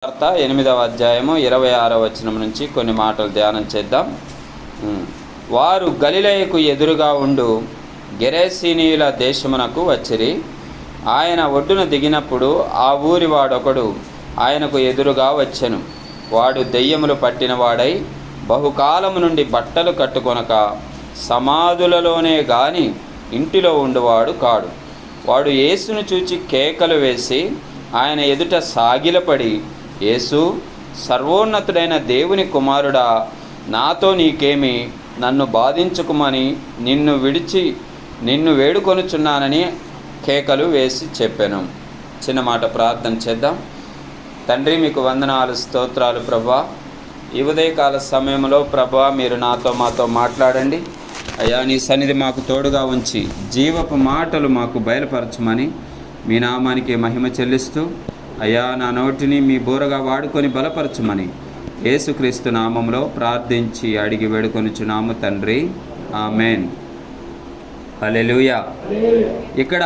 వార్త 8వ అధ్యాయము 26వ వచనం నుంచి కొన్ని మాటలు ధ్యానం చేద్దాం. వారు గలిలయకు ఎదురుగా ఉండు గెరాసేనీయుల దేశమునకు వచ్చిరి. ఆయన ఒడ్డున దిగినప్పుడు ఆ ఊరి వాడొకడు ఆయనకు ఎదురుగా వచ్చెను. వాడు దెయ్యములు పట్టినవాడై బహుకాలము నుండి బట్టలు కట్టుకొనక సమాధులలోనే గాని ఇంటిలో ఉండువాడు కాడు. వాడు యేసును చూచి కేకలు వేసి ఆయన ఎదుట సాగిలపడి, యేసు, సర్వోన్నతుడైన దేవుని కుమారుడా, నాతో నీకేమి, నన్ను బాధించుకుమని నిన్ను వేడుకొనుచున్నానని కేకలు వేసి చెప్పాను. చిన్న మాట ప్రార్థన చేద్దాం. తండ్రి, మీకు వందనాలు, స్తోత్రాలు ప్రభా. ఈ ఉదయకాల సమయంలో ప్రభా మీరు మాతో మాట్లాడండి అయ్యా. నీ సన్నిధి మాకు తోడుగా ఉంచి జీవపు మాటలు మాకు బయలుపరచమని మీ నామానికి మహిమ చెల్లిస్తూ అయ్యా, నా నోటిని మీ బోరగా వాడుకొని బలపరచమని యేసుక్రీస్తు నామంలో ప్రార్థించి అడిగి వేడుకొనుచున్నాము తండ్రి, ఆమెన్. హల్లెలూయా. ఇక్కడ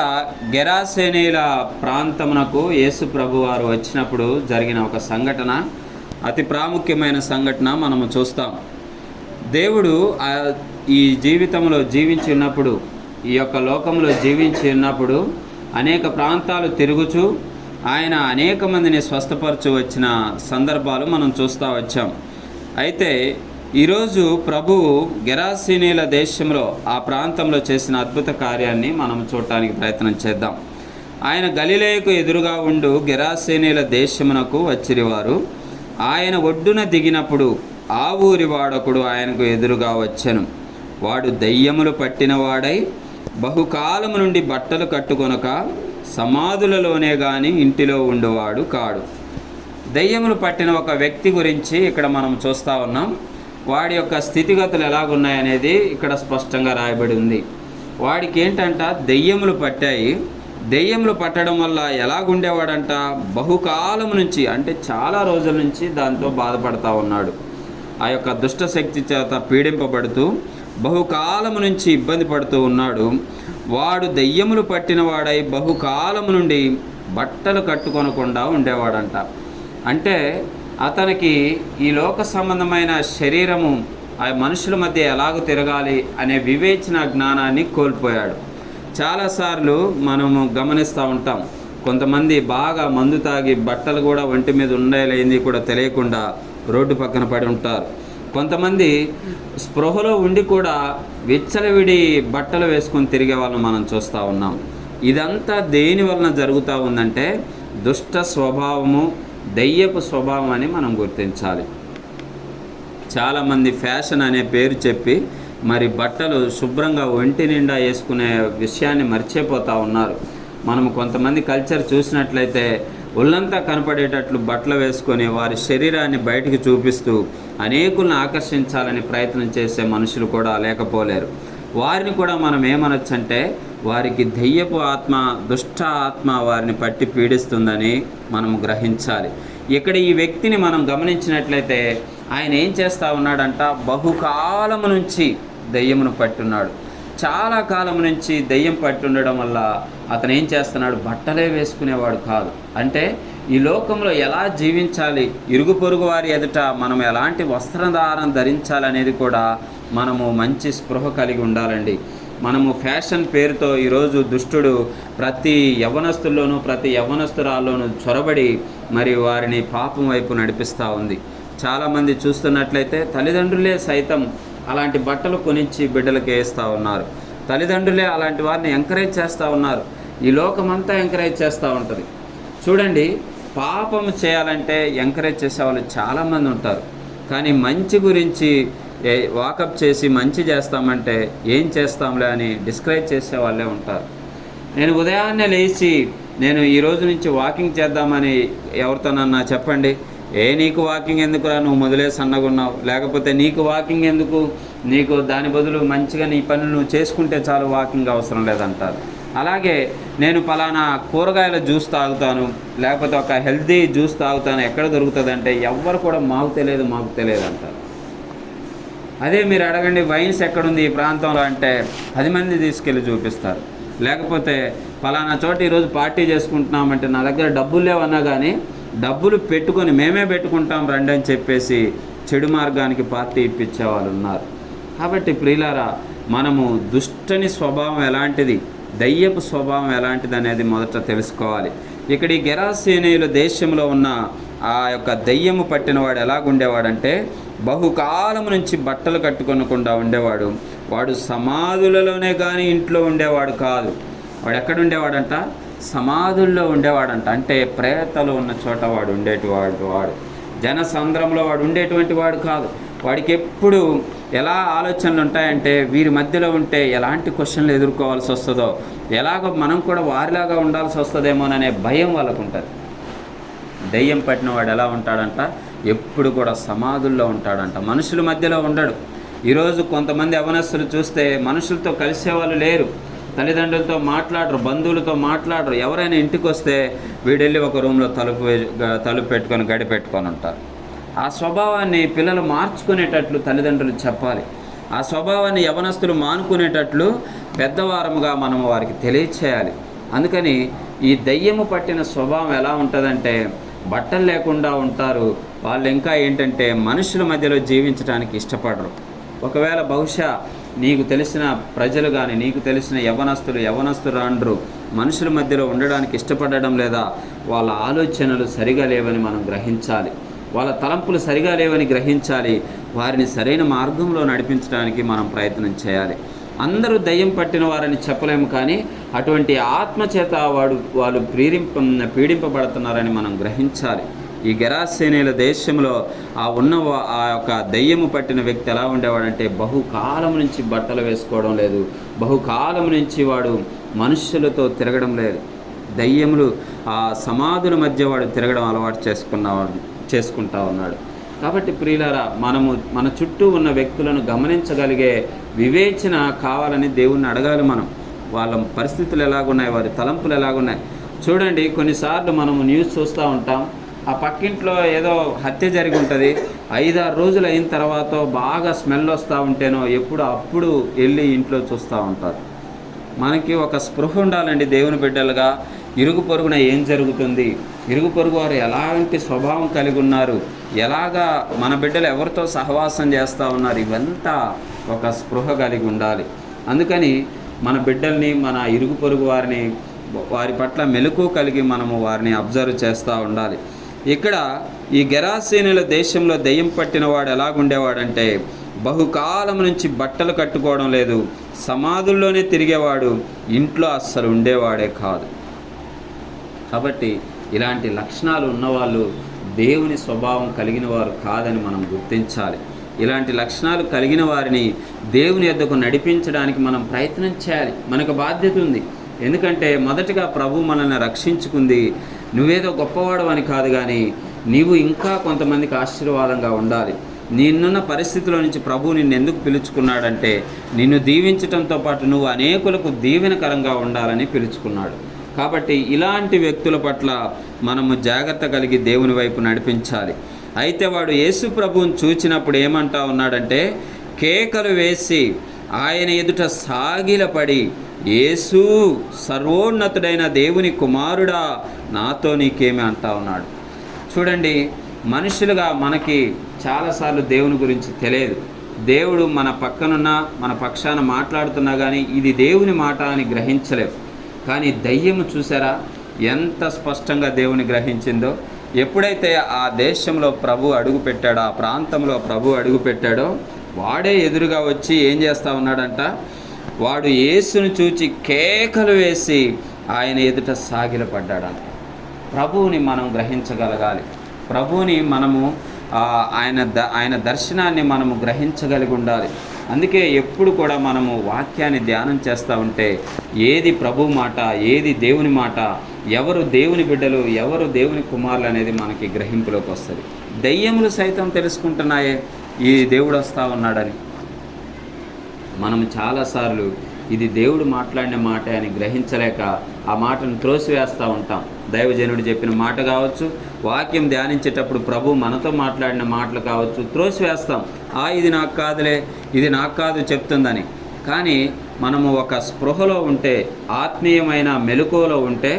గెరాసేనీల ప్రాంతమునకు యేసు ప్రభు వారు వచ్చినప్పుడు జరిగిన ఒక సంఘటన, అతి ప్రాముఖ్యమైన సంఘటన మనము చూస్తాం. దేవుడు ఈ జీవితంలో జీవించి ఉన్నప్పుడు, ఈ యొక్క లోకంలో జీవించి ఉన్నప్పుడు అనేక ప్రాంతాలు తిరుగుచూ ఆయన అనేక మందిని స్వస్థపరచు వచ్చిన సందర్భాలు మనం చూస్తూ వచ్చాం. అయితే ఈరోజు ప్రభువు గెరాసేనీల దేశంలో ఆ ప్రాంతంలో చేసిన అద్భుత కార్యాన్ని మనం చూడటానికి ప్రయత్నం చేద్దాం. ఆయన గలిలయకు ఎదురుగా ఉండు గెరాసేనీల దేశమునకు వచ్చిరివారు. ఆయన ఒడ్డున దిగినప్పుడు ఆ ఊరి వాడొకడు ఆయనకు ఎదురుగా వచ్చెను. వాడు దెయ్యములు పట్టినవాడై బహుకాలము నుండి బట్టలు కట్టుకొనక సమాధులలోనే గాని ఇంటిలో ఉండేవాడు కాడు. దెయ్యములు పట్టిన ఒక వ్యక్తి గురించి ఇక్కడ మనం చూస్తూ ఉన్నాం. వాడి యొక్క స్థితిగతులు ఎలాగున్నాయనేది ఇక్కడ స్పష్టంగా రాయబడి ఉంది. వాడికి ఏంటంట, దెయ్యములు పట్టాయి. దెయ్యములు పట్టడం వల్ల ఎలాగుండేవాడంట, బహుకాలం నుంచి, అంటే చాలా రోజుల నుంచి దాంతో బాధపడతా ఉన్నాడు. ఆ యొక్క దుష్టశక్తి చేత పీడింపబడుతూ బహుకాలము నుంచి ఇబ్బంది పడుతూ ఉన్నాడు. వాడు దెయ్యములు పట్టిన వాడై బహుకాలము నుండి బట్టలు కట్టుకొనకుండా ఉండేవాడంట. అంటే అతనికి ఈ లోక సంబంధమైన శరీరము ఆ మనుషుల మధ్య ఎలాగ తిరగాలి అనే వివేచన జ్ఞానాన్ని కోల్పోయాడు. చాలాసార్లు మనము గమనిస్తూ ఉంటాం, కొంతమంది బాగా మందు తాగి బట్టలు కూడా ఒంటి మీద ఉండేలేంది కూడా తెలియకుండా రోడ్డు పక్కన పడి ఉంటారు. కొంతమంది స్పృహలో ఉండి కూడా విచ్చలవిడి బట్టలు వేసుకొని తిరిగే వాళ్ళని మనం చూస్తూ ఉన్నాం. ఇదంతా దేని వలన జరుగుతూ ఉందంటే దుష్ట స్వభావము, దెయ్యపు స్వభావం అని మనం గుర్తించాలి. చాలామంది ఫ్యాషన్ అనే పేరు చెప్పి మరి బట్టలు శుభ్రంగా ఒంటి నిండా వేసుకునే విషయాన్ని మర్చిపోతూ ఉన్నారు. మనము కొంతమంది కల్చర్ చూసినట్లయితే ఒళ్ళంతా కనపడేటట్లు బట్టలు వేసుకొని వారి శరీరాన్ని బయటికి చూపిస్తూ అనేకులను ఆకర్షించాలని ప్రయత్నం చేసే మనుషులు కూడా లేకపోలేరు. వారిని కూడా మనం ఏమనొచ్చంటే వారికి దెయ్యపు ఆత్మ, దుష్ట ఆత్మ వారిని పట్టి పీడిస్తుందని మనం గ్రహించాలి. ఇక్కడ ఈ వ్యక్తిని మనం గమనించినట్లయితే ఆయన ఏం చేస్తూ ఉన్నాడంట, బహుకాలము నుంచి దెయ్యమును పట్టున్నాడు. చాలా కాలం నుంచి దెయ్యం పట్టి ఉండడం వల్ల అతను ఏం చేస్తున్నాడు, బట్టలే వేసుకునేవాడు కాదు. అంటే ఈ లోకంలో ఎలా జీవించాలి, ఇరుగు పొరుగు వారి ఎదుట మనం ఎలాంటి వస్త్రధారణ ధరించాలనేది కూడా మనము మంచి స్పృహ కలిగి ఉండాలండి. మనము ఫ్యాషన్ పేరుతో ఈరోజు దుష్టుడు ప్రతి యవ్వనస్తుల్లోనూ ప్రతి యవ్వనస్తురాల్లోనూ చొరబడి మరి వారిని పాపం వైపు నడిపిస్తూ ఉంది. చాలామంది చూస్తున్నట్లయితే తల్లిదండ్రులే సైతం అలాంటి బట్టలు కొనిచ్చి బిడ్డలకు వేస్తూ ఉన్నారు. తల్లిదండ్రులే అలాంటి వారిని ఎంకరేజ్ చేస్తూ ఉన్నారు. ఈ లోకమంతా ఎంకరేజ్ చేస్తూ ఉంటుంది. చూడండి, పాపం చేయాలంటే ఎంకరేజ్ చేసేవాళ్ళు చాలామంది ఉంటారు. కానీ మంచి గురించి వాకప్ చేసి మంచి చేస్తామంటే ఏం చేస్తాంలే అని డిస్కరేజ్ చేసే వాళ్ళే ఉంటారు. నేను ఉదయాన్నే లేచి నేను ఈ రోజు నుంచి వాకింగ్ చేద్దామని ఎవరితోనన్నా చెప్పండి, నీకు వాకింగ్ ఎందుకురా, నువ్వు మొదలే సన్నగున్నావు, లేకపోతే నీకు వాకింగ్ ఎందుకు, నీకు దాని బదులు మంచిగా నీ పనులు నువ్వు చేసుకుంటే చాలు, వాకింగ్ అవసరం లేదంటారు. అలాగే నేను పలానా కూరగాయల జ్యూస్ తాగుతాను, లేకపోతే ఒక హెల్తీ జ్యూస్ తాగుతాను, ఎక్కడ దొరుకుతుంది అంటే ఎవ్వరు కూడా మాకు తెలియదు అంటారు. అదే మీరు అడగండి, వైన్స్ ఎక్కడుంది ఈ ప్రాంతంలో అంటే 10 మంది తీసుకెళ్ళి చూపిస్తారు. లేకపోతే పలానా చోట ఈరోజు పార్టీ చేసుకుంటున్నామంటే నా దగ్గర డబ్బులు లేవన్నా కానీ డబ్బులు పెట్టుకొని మేమే పెట్టుకుంటాం రండి అని చెప్పేసి చెడు మార్గానికి పార్టీ ఇప్పించే వాళ్ళు ఉన్నారు. కాబట్టి ప్రియులారా, మనము దుష్టని స్వభావం ఎలాంటిది, దయ్యపు స్వభావం ఎలాంటిది అనేది మొదట తెలుసుకోవాలి. ఇక్కడ ఈ గెరాసేనీయుల దేశంలో ఉన్న ఆ యొక్క దయ్యము పట్టినవాడు ఎలాగుండేవాడంటే బహుకాలం నుంచి బట్టలు కట్టుకొనకుండా ఉండేవాడు. వాడు సమాధులలోనే కానీ ఇంట్లో ఉండేవాడు కాదు. వాడు ఎక్కడ ఉండేవాడంట? సమాధుల్లో ఉండేవాడంట. అంటే ప్రేతలు ఉన్న చోట వాడు వాడు జనసంద్రంలో వాడు ఉండేటువంటి వాడు కాదు. వాడికి ఎప్పుడు ఎలా ఆలోచనలు ఉంటాయంటే వీరి మధ్యలో ఉంటే ఎలాంటి క్వశ్చన్లు ఎదుర్కోవాల్సి వస్తుందో, ఎలాగో మనం కూడా వారిలాగా ఉండాల్సి వస్తుందేమోననే భయం వాళ్ళకు ఉంటుంది. దయ్యం పట్టిన వాడు ఎలా ఉంటాడంట? ఎప్పుడు కూడా సమాధుల్లో ఉంటాడంట, మనుషుల మధ్యలో ఉండడు. ఈరోజు కొంతమంది యవనస్తులు చూస్తే మనుషులతో కలిసేవాళ్ళు లేరు, తల్లిదండ్రులతో మాట్లాడరు, బంధువులతో మాట్లాడరు. ఎవరైనా ఇంటికి వస్తే వీడెళ్ళి ఒక రూమ్లో తలుపు పెట్టుకొని గడి పెట్టుకొని ఉంటారు. ఆ స్వభావాన్ని పిల్లలు మార్చుకునేటట్లు తల్లిదండ్రులు చెప్పాలి. ఆ స్వభావాన్ని యవనస్తులు మానుకునేటట్లు పెద్దవారముగా మనం వారికి తెలియచేయాలి. అందుకని ఈ దయ్యము పట్టిన స్వభావం ఎలా ఉంటుందంటే బట్టలు లేకుండా ఉంటారు. వాళ్ళు ఇంకా ఏంటంటే మనుషుల మధ్యలో జీవించడానికి ఇష్టపడరు. ఒకవేళ బహుశా నీకు తెలిసిన ప్రజలు కానీ నీకు తెలిసిన యవనస్తురాండ్రు మనుషుల మధ్యలో ఉండడానికి ఇష్టపడడం లేదా, వాళ్ళ ఆలోచనలు సరిగా లేవని మనం గ్రహించాలి. వాళ్ళ తలంపులు సరిగా లేవని గ్రహించాలి. వారిని సరైన మార్గంలో నడిపించడానికి మనం ప్రయత్నం చేయాలి. అందరూ దయ్యం పట్టిన వారని చెప్పలేము, కానీ అటువంటి ఆత్మచేత వాళ్ళు పీడింపబడుతున్నారని మనం గ్రహించాలి. ఈ గెరాసేనీల దేశంలో ఆ యొక్క దయ్యము పట్టిన వ్యక్తి ఎలా ఉండేవాడంటే బహుకాలం నుంచి బట్టలు వేసుకోవడం లేదు, బహుకాలం నుంచి వాడు మనుష్యులతో తిరగడం లేదు. దయ్యములు ఆ సమాధుల మధ్య వాడు తిరగడం అలవాటు చేసుకుంటా ఉన్నాడు. కాబట్టి ప్రియులారా, మనము మన చుట్టూ ఉన్న వ్యక్తులను గమనించగలిగే వివేచన కావాలని దేవుణ్ణి అడగాలి. మనం వాళ్ళ పరిస్థితులు ఎలాగున్నాయి, వారి తలంపులు ఎలాగున్నాయి చూడండి. కొన్నిసార్లు మనము న్యూస్ చూస్తూ ఉంటాం, ఆ పక్కింట్లో ఏదో హత్య జరిగి ఉంటుంది, 5-6 రోజులు అయిన తర్వాత బాగా స్మెల్ వస్తూ ఉంటేనో అప్పుడు వెళ్ళి ఇంట్లో చూస్తూ ఉంటారు. మనకి ఒక స్పృహ ఉండాలండి దేవుని బిడ్డలుగా. ఇరుగు పొరుగున ఏం జరుగుతుంది, ఇరుగు పొరుగు వారు ఎలాంటి స్వభావం కలిగి ఉన్నారు, ఎలాగా మన బిడ్డలు ఎవరితో సహవాసం చేస్తూ ఉన్నారు, ఇవంతా ఒక స్పృహ కలిగి ఉండాలి. అందుకని మన బిడ్డల్ని, మన ఇరుగు పొరుగు వారి పట్ల మెలకువ కలిగి మనము వారిని అబ్జర్వ్ చేస్తూ ఉండాలి. ఇక్కడ ఈ గెరాసేనీల దేశంలో దెయ్యం పట్టిన వాడు ఎలాగుండేవాడంటే బహుకాలం నుంచి బట్టలు కట్టుకోవడం లేదు, సమాధుల్లోనే తిరిగేవాడు, ఇంట్లో అస్సలు ఉండేవాడే కాదు. కాబట్టి ఇలాంటి లక్షణాలు ఉన్నవాళ్ళు దేవుని స్వభావం కలిగిన వారు కాదని మనం గుర్తించాలి. ఇలాంటి లక్షణాలు కలిగిన వారిని దేవుని యొద్దకు నడిపించడానికి మనం ప్రయత్నం చేయాలి. మనకు బాధ్యత ఉంది. ఎందుకంటే మొదటగా ప్రభు మనల్ని రక్షించుకుంది నువ్వేదో గొప్పవాడు అని కాదు, కానీ నీవు ఇంకా కొంతమందికి ఆశీర్వాదంగా ఉండాలి. నిన్నున్న పరిస్థితిలో నుంచి ప్రభు నిన్ను ఎందుకు పిలుచుకున్నాడంటే నిన్ను దీవించడంతో పాటు నువ్వు అనేకులకు దీవెనకరంగా ఉండాలని పిలుచుకున్నాడు. కాబట్టి ఇలాంటి వ్యక్తుల పట్ల మనము జాగ్రత్త కలిగి దేవుని వైపు నడిపించాలి. అయితే వాడు యేసు ప్రభువుని చూచినప్పుడు ఏమంటా ఉన్నాడంటే కేకలు వేసి ఆయన ఎదుట సాగిలపడి, యేసు సర్వోన్నతుడైన దేవుని కుమారుడా, నాతో నీకేమి అంటా ఉన్నాడు. చూడండి, మనుషులుగా మనకి చాలాసార్లు దేవుని గురించి తెలియదు. దేవుడు మన పక్కనున్నా మన పక్షాన మాట్లాడుతున్నా కానీ ఇది దేవుని మాట అని గ్రహించలేవు. కానీ దయ్యము చూసారా ఎంత స్పష్టంగా దేవుని గ్రహించిందో. ఎప్పుడైతే ఆ దేశంలో ప్రభు అడుగుపెట్టాడో, ఆ ప్రాంతంలో ప్రభు అడుగుపెట్టాడో, వాడే ఎదురుగా వచ్చి ఏం చేస్తూ ఉన్నాడంట, వాడు యేసును చూచి కేకలు వేసి ఆయన ఎదుట సాగిలపడ్డాడంట. ప్రభువుని మనం గ్రహించగలగాలి. ప్రభువుని మనము ఆయన దర్శనాన్ని మనము గ్రహించగలిగి ఉండాలి. అందుకే ఎప్పుడు కూడా మనము వాక్యాన్ని ధ్యానం చేస్తూ ఉంటే ఏది ప్రభు మాట, ఏది దేవుని మాట, ఎవరు దేవుని బిడ్డలు, ఎవరు దేవుని కుమారులు అనేది మనకి గ్రహింపులోకి వస్తుంది. దయ్యములు సైతం తెలుసుకుంటున్నాయే ఈ దేవుడు వస్తూ ఉన్నాడని. మనం చాలాసార్లు ఇది దేవుడు మాట్లాడిన మాట అని గ్రహించలేక ఆ మాటను త్రోసివేస్తూ ఉంటాం. దైవజనుడు చెప్పిన మాట కావచ్చు, వాక్యం ధ్యానించేటప్పుడు ప్రభు మనతో మాట్లాడిన మాటలు కావచ్చు, త్రోసివేస్తాం. ఇది నాకు కాదులే, ఇది నాకు కాదు చెప్తుందని. కానీ మనము ఒక స్పృహలో ఉంటే, ఆత్మీయమైన మెలకువలో ఉంటే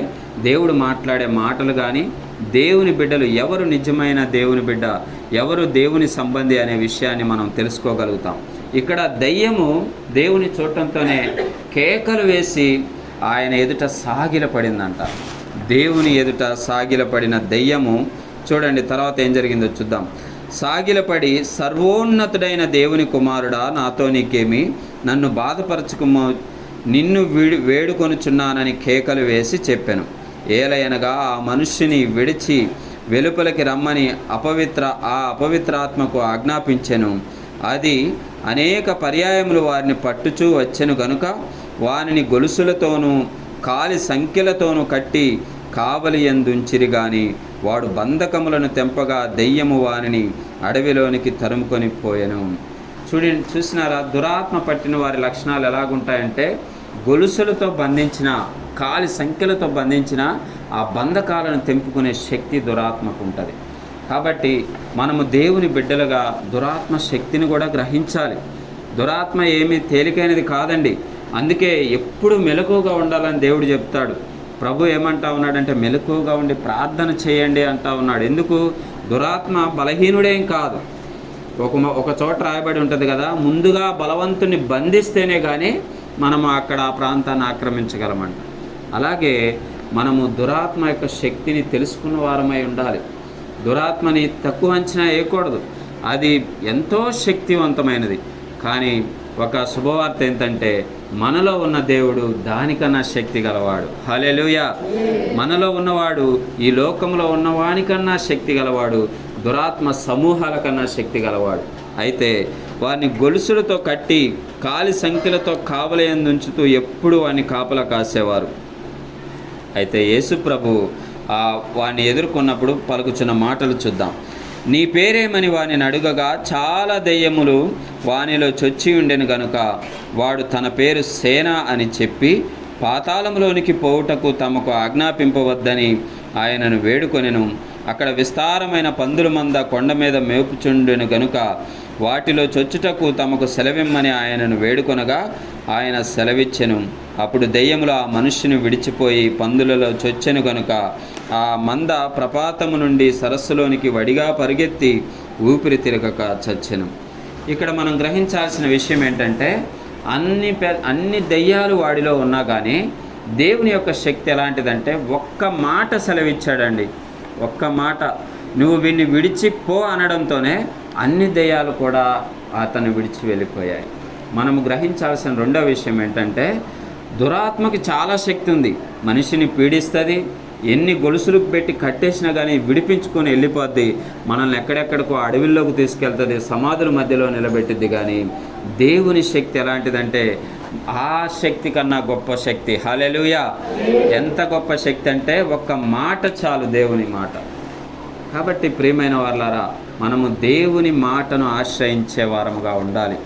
దేవుడు మాట్లాడే మాటలు కానీ దేవుని బిడ్డలు ఎవరు నిజమైన దేవుని బిడ్డ, ఎవరు దేవుని సంబంధి అనే విషయాన్ని మనం తెలుసుకోగలుగుతాం. ఇక్కడ దయ్యము దేవుని చూడటంతోనే కేకలు వేసి ఆయన ఎదుట సాగిలపడిందంట. దేవుని ఎదుట సాగిలపడిన దయ్యము చూడండి తర్వాత ఏం జరిగిందో చూద్దాం. సాగిలపడి, సర్వోన్నతుడైన దేవుని కుమారుడా, నాతో నీకేమి, నన్ను బాధపరచుకుమో, నిన్ను వేడుకొనుచున్నానని కేకలు వేసి చెప్పాను. ఏలయనగా ఆ మనుష్యుని విడిచి వెలుపలికి రమ్మని అపవిత్రాత్మకు ఆజ్ఞాపించెను. అది అనేక పర్యాయములు వారిని పట్టుచూ వచ్చెను గనుక వారిని గొలుసులతోనూ కాలి సంఖ్యలతోనూ కట్టి కావలి యందుంచిరి గాని వాడు బంధకములను తెంపగా దెయ్యము వారిని అడవిలోనికి తరుముకొని పోయెను. చూసినారా, దురాత్మ పట్టిన వారి లక్షణాలు ఎలాగుంటాయంటే, గొలుసులతో బంధించిన, కాలి సంఖ్యలతో బంధించిన ఆ బంధకాలను తెంపుకునే శక్తి దురాత్మకు ఉంటుంది. కాబట్టి మనము దేవుని బిడ్డలుగా దురాత్మ శక్తిని కూడా గ్రహించాలి. దురాత్మ ఏమీ తేలికైనది కాదండి. అందుకే ఎప్పుడు మెలకువగా ఉండాలని దేవుడు చెప్తాడు. ప్రభు ఏమంటా ఉన్నాడంటే, మెలకువగా ఉండి ప్రార్థన చేయండి అంటా ఉన్నాడు. ఎందుకు? దురాత్మ బలహీనుడేం కాదు. ఒక చోట రాయబడి ఉంటుంది కదా, ముందుగా బలవంతుని బంధిస్తేనే కానీ మనము అక్కడ ఆ ప్రాంతాన్ని ఆక్రమించగలమంట. అలాగే మనము దురాత్మ యొక్క శక్తిని తెలుసుకున్న వారమై ఉండాలి. దురాత్మని తక్కువ అంచనా వేయకూడదు. అది ఎంతో శక్తివంతమైనది. కానీ ఒక శుభవార్త ఏంటంటే, మనలో ఉన్న దేవుడు దానికన్నా శక్తి గలవాడు. హల్లెలూయా! మనలో ఉన్నవాడు ఈ లోకంలో ఉన్నవానికన్నా శక్తి గలవాడు, దురాత్మ సమూహాల కన్నా శక్తి గలవాడు. అయితే వారిని గొలుసులతో కట్టి కాలి సంఖ్యలతో కావలయందుంచుతూ ఎప్పుడు వారిని కాపలా కాసేవారు. అయితే యేసు ప్రభు వారిని ఎదుర్కొన్నప్పుడు పలుకుచున్న మాటలు చూద్దాం. నీ పేరేమని వానిని అడుగగా చాలా దెయ్యములు వానిలో చొచ్చి ఉండెను గనుక వాడు తన పేరు సేన అని చెప్పి పాతాళములోనికి పోవుటకు తమకు ఆజ్ఞాపింపవద్దని ఆయనను వేడుకొనెను. అక్కడ విస్తారమైన పందుల మంద కొండ మీద మేపుచుండెను గనుక వాటిలో చొచ్చుటకు తమకు సెలవిమ్మని ఆయనను వేడుకొనగా ఆయన సెలవిచ్చెను. అప్పుడు దెయ్యములు ఆ మనుష్యుని విడిచిపోయి పందులలో చొచ్చెను గనుక ఆ మంద ప్రపాతము నుండి సరస్సులోనికి వడిగా పరిగెత్తి ఊపిరి తిరగక చచ్చెను. ఇక్కడ మనం గ్రహించాల్సిన విషయం ఏంటంటే, అన్ని దెయ్యాలు వాడిలో ఉన్నా కానీ దేవుని యొక్క శక్తి ఎలాంటిదంటే, ఒక్క మాట సెలవిచ్చాడండి. ఒక్క మాట, నువ్వు వీడిని విడిచిపో అనడంతోనే అన్ని దెయ్యాలు కూడా అతన్ని విడిచి వెళ్ళిపోయాయి. మనము గ్రహించాల్సిన రెండో విషయం ఏంటంటే, దురాత్మకి చాలా శక్తి ఉంది. మనిషిని పీడిస్తుంది. ఎన్ని గొలుసులు పెట్టి కట్టేసినా కానీ విడిపించుకొని వెళ్ళిపోద్ది. మనల్ని ఎక్కడెక్కడికో అడవిల్లోకి తీసుకెళ్తుంది, సమాధుల మధ్యలో నిలబెట్టిద్ది. కానీ దేవుని శక్తి ఎలాంటిదంటే, ఆ శక్తి కన్నా గొప్ప శక్తి. హల్లెలూయా! ఎంత గొప్ప శక్తి అంటే, ఒక్క మాట చాలు, దేవుని మాట. కాబట్టి ప్రియమైన వారలారా, మనము దేవుని మాటను ఆశ్రయించే వారముగా ఉండాలి.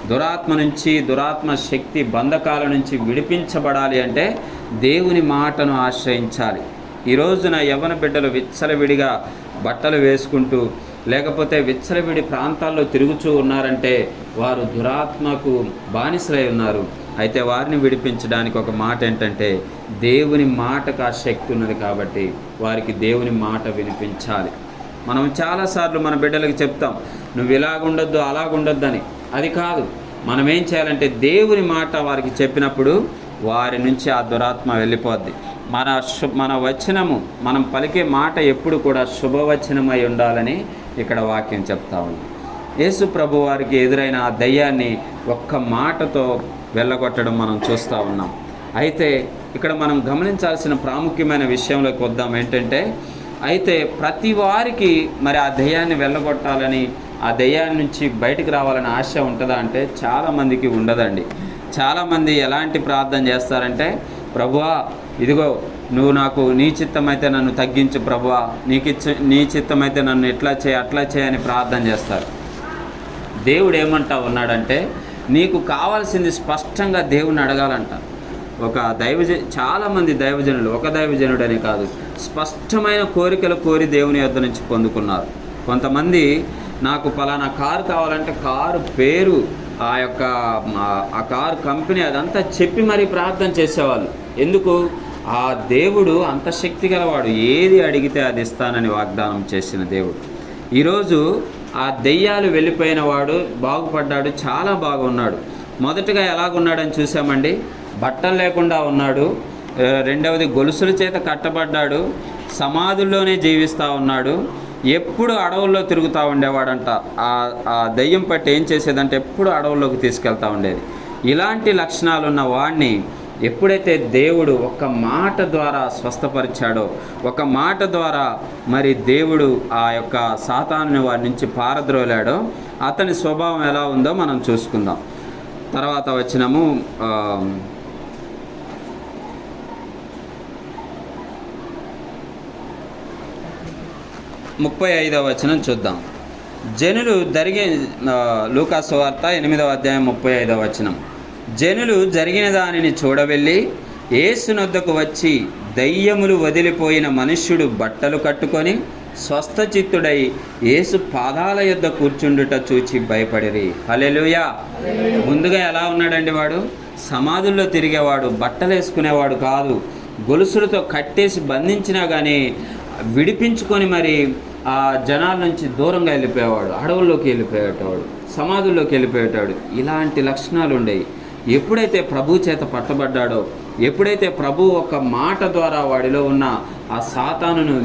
దురాత్మ నుంచి, దురాత్మ శక్తి బంధకాల నుంచి విడిపించబడాలి అంటే దేవుని మాటను ఆశ్రయించాలి. ఈ రోజున యవ్వన బిడ్డలు విచ్చలవిడిగా బట్టలు వేసుకుంటూ లేకపోతే విచ్చలవిడి ప్రాంతాల్లో తిరుగుతూ ఉన్నారంటే వారు దురాత్మకు బానిసలై ఉన్నారు. అయితే వారిని విడిపించడానికి ఒక మాట ఏంటంటే, దేవుని మాటకు ఆ శక్తి ఉన్నది. కాబట్టి వారికి దేవుని మాట వినిపించాలి. మనం చాలాసార్లు మన బిడ్డలకు చెప్తాం, నువ్వు ఇలాగుండొద్దు అలాగుండొద్దు అని. అది కాదు. మనం ఏం చేయాలంటే, దేవుని మాట వారికి చెప్పినప్పుడు వారి నుంచి ఆ దురాత్మ వెళ్ళిపోద్ది. మన వచనము, మనం పలికే మాట ఎప్పుడు కూడా శుభవచనమై ఉండాలని ఇక్కడ వాక్యం చెప్తా ఉంది. యేసు ప్రభు వారికి ఎదురైన ఆ దయ్యాన్ని ఒక్క మాటతో వెళ్ళగొట్టడం మనం చూస్తూ ఉన్నాం. అయితే ఇక్కడ మనం గమనించాల్సిన ప్రాముఖ్యమైన విషయంలోకి వద్దాం. ఏంటంటే, అయితే ప్రతి వారికి మరి ఆ దయ్యాన్ని వెళ్ళగొట్టాలని, ఆ దయ్యాన్ని నుంచి బయటికి రావాలని ఆశ ఉంటుందా అంటే చాలామందికి ఉండదండి. చాలామంది ఎలాంటి ప్రార్థన చేస్తారంటే, ప్రభువా ఇదిగో నువ్వు నాకు నీ చిత్తమైతే నన్ను తగ్గించు ప్రభువా, నీ చిత్తమైతే నన్ను ఎట్లా చేయి అట్లా చేయని ప్రార్థన చేస్తారు. దేవుడు ఏమంటా ఉన్నాడంటే, నీకు కావాల్సింది స్పష్టంగా దేవుని అడగాలంట. చాలామంది దైవజనులు, ఒక దైవజనుడనే కాదు, స్పష్టమైన కోరికలు కోరి దేవుని యొద్ద నుంచి పొందుకున్నారు. కొంతమంది నాకు పలానా కారు కావాలంటే కారు పేరు, ఆ కారు కంపెనీ అదంతా చెప్పి మరీ ప్రార్థన చేసేవాళ్ళు. ఎందుకు? ఆ దేవుడు అంత శక్తి గలవాడు, ఏది అడిగితే అది ఇస్తానని వాగ్దానం చేసిన దేవుడు. ఈరోజు ఆ దెయ్యాలు వెళ్ళిపోయిన వాడు బాగుపడ్డాడు, చాలా బాగున్నాడు. మొదటగా ఎలాగున్నాడని చూసామండి, బట్టలు లేకుండా ఉన్నాడు. రెండవది గొలుసుల చేత కట్టబడ్డాడు, సమాధుల్లోనే జీవిస్తూ ఉన్నాడు. ఎప్పుడు అడవుల్లో తిరుగుతూ ఉండేవాడంట. ఆ దెయ్యం పట్టి ఏం చేసేదంటే ఎప్పుడు అడవుల్లోకి తీసుకెళ్తూ ఉండేది. ఇలాంటి లక్షణాలున్న వాడిని ఎప్పుడైతే దేవుడు ఒక మాట ద్వారా స్వస్థపరిచాడో, ఒక మాట ద్వారా మరి దేవుడు ఆ యొక్క సాతానుని వారి నుంచి పారద్రోలాడో, అతని స్వభావం ఎలా ఉందో మనం చూసుకుందాం. తర్వాత వచనము 35వ వచనం చూద్దాం. జనులు లూకా సువార్త 8వ అధ్యాయం 35వ వచనం. జనులు జరిగిన దానిని చూడవెళ్ళి యేసునొద్దకు వచ్చి, దయ్యములు వదిలిపోయిన మనుష్యుడు బట్టలు కట్టుకొని స్వస్థచిత్తుడై యేసు పాదాల యొద్ద కూర్చుండుట చూచి భయపడిరి. హల్లెలూయా. ముందుగా ఎలా ఉన్నాడండి వాడు? సమాధుల్లో తిరిగేవాడు, బట్టలు వేసుకునేవాడు కాదు. గొలుసులతో కట్టేసి బంధించినా కానీ విడిపించుకొని మరి ఆ జనాల నుంచి దూరంగా వెళ్ళిపోయేవాడు, అడవుల్లోకి వెళ్ళిపోయేటవాడు, సమాధుల్లోకి వెళ్ళిపోయేటాడు. ఇలాంటి లక్షణాలు ఉండేవి. ఎప్పుడైతే ప్రభు చేత పట్టబడ్డాడో, ఎప్పుడైతే ప్రభు ఒక మాట ద్వారా వాడిలో ఉన్న ఆ సాతానును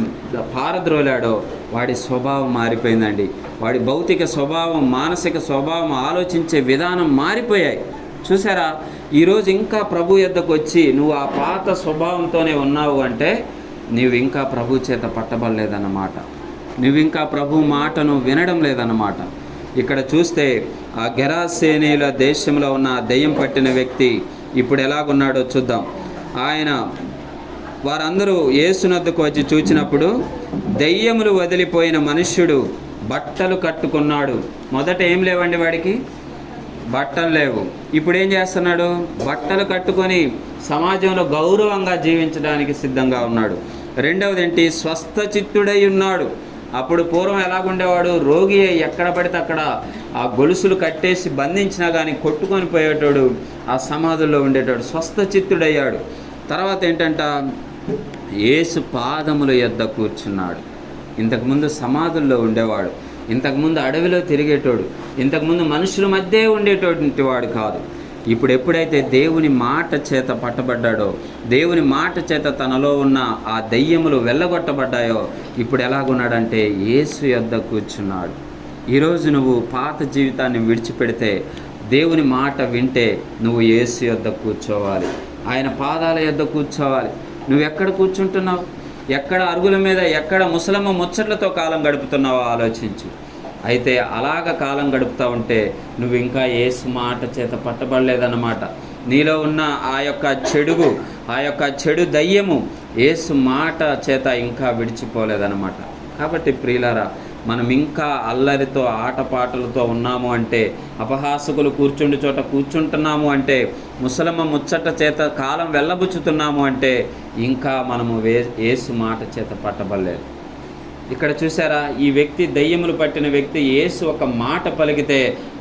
పారద్రోలాడో, వాడి స్వభావం మారిపోయిందండి. వాడి భౌతిక స్వభావం, మానసిక స్వభావం, ఆలోచించే విధానం మారిపోయాయి. చూసారా? ఈరోజు ఇంకా ప్రభు యొద్దకు వచ్చి నువ్వు ఆ పాత స్వభావంతోనే ఉన్నావు అంటే నీవు ఇంకా ప్రభు చేత పట్టబడలేదన్నమాట. నువ్వు ఇంకా ప్రభు మాటను వినడం లేదన్నమాట. ఇక్కడ చూస్తే ఆ గెరాసేనీల దేశంలో ఉన్న దెయ్యం పట్టిన వ్యక్తి ఇప్పుడు ఎలాగున్నాడో చూద్దాం. వారందరూ యేసునొద్దకు వచ్చి చూచినప్పుడు దెయ్యములు వదిలిపోయిన మనుష్యుడు బట్టలు కట్టుకున్నాడు. మొదట ఏం లేవండి, వాడికి బట్టలు లేవు. ఇప్పుడు ఏం చేస్తున్నాడు? బట్టలు కట్టుకొని సమాజంలో గౌరవంగా జీవించడానికి సిద్ధంగా ఉన్నాడు. రెండవది ఏంటి? స్వస్థచిత్తుడై ఉన్నాడు. అప్పుడు పూర్వం ఎలాగుండేవాడు? రోగి ఎక్కడ పడితే అక్కడ ఆ గొలుసులు కట్టేసి బంధించినా కానీ కొట్టుకొని పోయేటోడు, ఆ సమాధుల్లో ఉండేటోడు. స్వస్థచిత్తుడయ్యాడు. తర్వాత ఏంటంట? యేసు పాదముల యొద్ద కూర్చున్నాడు. ఇంతకుముందు సమాధుల్లో ఉండేవాడు, ఇంతకుముందు అడవిలో తిరిగేటోడు, ఇంతకుముందు మనుషుల మధ్య ఉండేటటువంటి వాడు కాదు. ఇప్పుడు ఎప్పుడైతే దేవుని మాట చేత పట్టబడ్డాడో, దేవుని మాట చేత తనలో ఉన్న ఆ దెయ్యములు వెళ్ళగొట్టబడ్డాయో, ఇప్పుడు ఎలాగున్నాడంటే యేసు యొద్ద కూర్చున్నాడు. ఈరోజు నువ్వు పాత జీవితాన్ని విడిచిపెడితే, దేవుని మాట వింటే నువ్వు యేసు యొద్ద కూర్చోవాలి, ఆయన పాదాల యొద్ద కూర్చోవాలి. నువ్వు ఎక్కడ కూర్చుంటున్నావు? ఎక్కడ అరుగుల మీద, ఎక్కడ ముసలమ్మ ముచ్చట్లతో కాలం గడుపుతున్నావో ఆలోచించు. అయితే అలాగ కాలం గడుపుతూ ఉంటే నువ్వు ఇంకా యేసు మాట చేత పట్టబడలేదన్నమాట. నీలో ఉన్న ఆ యొక్క చెడు దయ్యము యేసు మాట చేత ఇంకా విడిచిపోలేదన్నమాట. కాబట్టి ప్రియులారా, మనం ఇంకా అల్లరితో ఆటపాటలతో ఉన్నాము అంటే, అపహాసకులు కూర్చుండి చోట కూర్చుంటున్నాము అంటే, ముసలమ్మ ముచ్చట చేత కాలం వెళ్ళబుచ్చుతున్నాము అంటే ఇంకా మనము యేసు మాట చేత పట్టబడలేదు. ఇక్కడ చూసారా? ఈ వ్యక్తి, దెయ్యములు పట్టిన వ్యక్తి, యేసు ఒక మాట పలికితే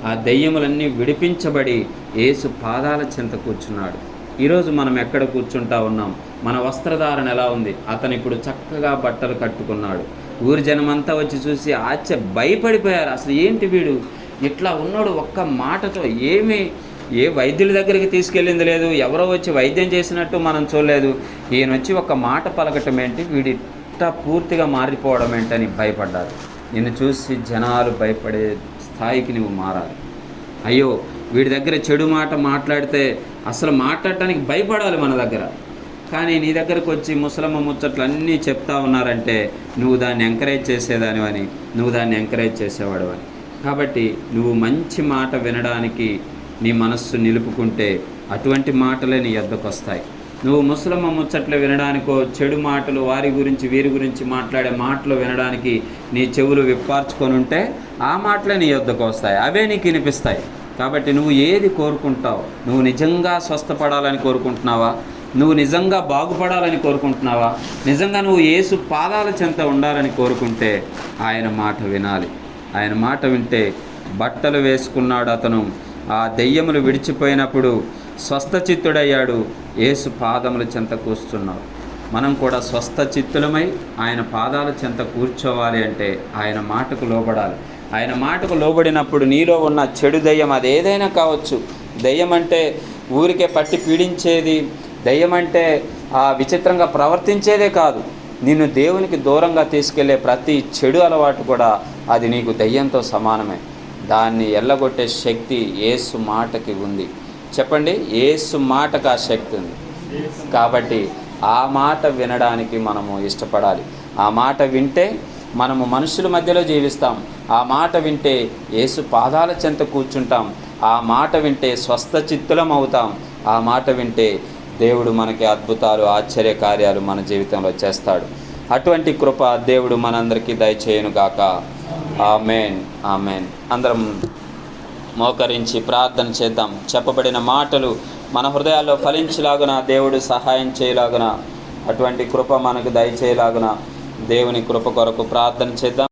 ఆ దెయ్యములన్నీ విడిపించబడి యేసు పాదాల చెంత కూర్చున్నాడు. ఈరోజు మనం ఎక్కడ కూర్చుంటా ఉన్నాం? మన వస్త్రధారణ ఎలా ఉంది? అతను ఇప్పుడు చక్కగా బట్టలు కట్టుకున్నాడు. ఊరి జనమంతా వచ్చి చూసి భయపడిపోయారు. అసలు ఏంటి వీడు ఇట్లా ఉన్నాడు? ఒక్క మాటతో ఏ వైద్యుల దగ్గరికి తీసుకెళ్ళింది లేదు, ఎవరో వచ్చి వైద్యం చేసినట్టు మనం చూడలేదు. ఈయన వచ్చి ఒక మాట పలకటం ఏంటి, వీడి పూర్తిగా మారిపోవడం ఏంటని భయపడ్డారు. నిన్ను చూసి జనాలు భయపడే స్థాయికి నువ్వు మారాలి. అయ్యో, వీడి దగ్గర చెడు మాట మాట్లాడితే అసలు మాట్లాడటానికి భయపడాలి మన దగ్గర. కానీ నీ దగ్గరకు వచ్చి ముసలమ్మ ముచ్చట్లు అన్నీ చెప్తా ఉన్నారంటే నువ్వు దాన్ని ఎంకరేజ్ చేసేదానివని, నువ్వు దాన్ని ఎంకరేజ్ చేసేవాడు అని. కాబట్టి నువ్వు మంచి మాట వినడానికి నీ మనస్సు నిలుపుకుంటే అటువంటి మాటలే నీ యొద్దకు వస్తాయి. నువ్వు ముసలమ్మ ముచ్చట్లు వినడానికో, చెడు మాటలు, వారి గురించి వీరి గురించి మాట్లాడే మాటలు వినడానికి నీ చెవులు విప్పార్చుకొని ఉంటే ఆ మాటలే నీ యొద్దకు వస్తాయి, అవే నీకు వినిపిస్తాయి. కాబట్టి నువ్వు ఏది కోరుకుంటావు? నువ్వు నిజంగా స్వస్థపడాలని కోరుకుంటున్నావా? నువ్వు నిజంగా బాగుపడాలని కోరుకుంటున్నావా? నిజంగా నువ్వు యేసు పాదాల చెంత ఉండాలని కోరుకుంటే ఆయన మాట వినాలి. ఆయన మాట వింటే బట్టలు వేసుకున్నాడు అతను. ఆ దెయ్యములు విడిచిపోయినప్పుడు స్వస్థచిత్తుడయ్యాడు, యేసు పాదముల చెంత కూర్చున్నాడు. మనం కూడా స్వస్థచిత్తులమై ఆయన పాదాల చెంత కూర్చోవాలి అంటే ఆయన మాటకు లోబడాలి. ఆయన మాటకు లోబడినప్పుడు నీలో ఉన్న చెడు దయ్యం అది ఏదైనా కావచ్చు. దయ్యం అంటే ఊరికే పట్టి పీడించేది, దయ్యం అంటే విచిత్రంగా ప్రవర్తించేదే కాదు. నిన్ను దేవునికి దూరంగా తీసుకెళ్లే ప్రతి చెడు అలవాటు కూడా అది నీకు దయ్యంతో సమానమే. దాన్ని ఎల్లగొట్టే శక్తి యేసు మాటకి ఉంది. చెప్పండి, యేసు మాటకు ఆ శక్తి ఉంది. కాబట్టి ఆ మాట వినడానికి మనము ఇష్టపడాలి. ఆ మాట వింటే మనము మనుషుల మధ్యలో జీవిస్తాం. ఆ మాట వింటే యేసు పాదాల చెంత కూర్చుంటాం. ఆ మాట వింటే స్వస్థచిత్తులం అవుతాం. ఆ మాట వింటే దేవుడు మనకి అద్భుతాలు, ఆశ్చర్య కార్యాలు మన జీవితంలో చేస్తాడు. అటువంటి కృప దేవుడు మనందరికీ దయచేయునుగాక. ఆమేన్, ఆమేన్. అందరం మోకరించి ప్రార్థన చేద్దాం. చెప్పబడిన మాటలు మన హృదయాల్లో ఫలించేలాగున దేవుడు సహాయం చేయలాగున, అటువంటి కృప మనకు దయచేయలాగున దేవుని కృప కొరకు ప్రార్థన చేద్దాం.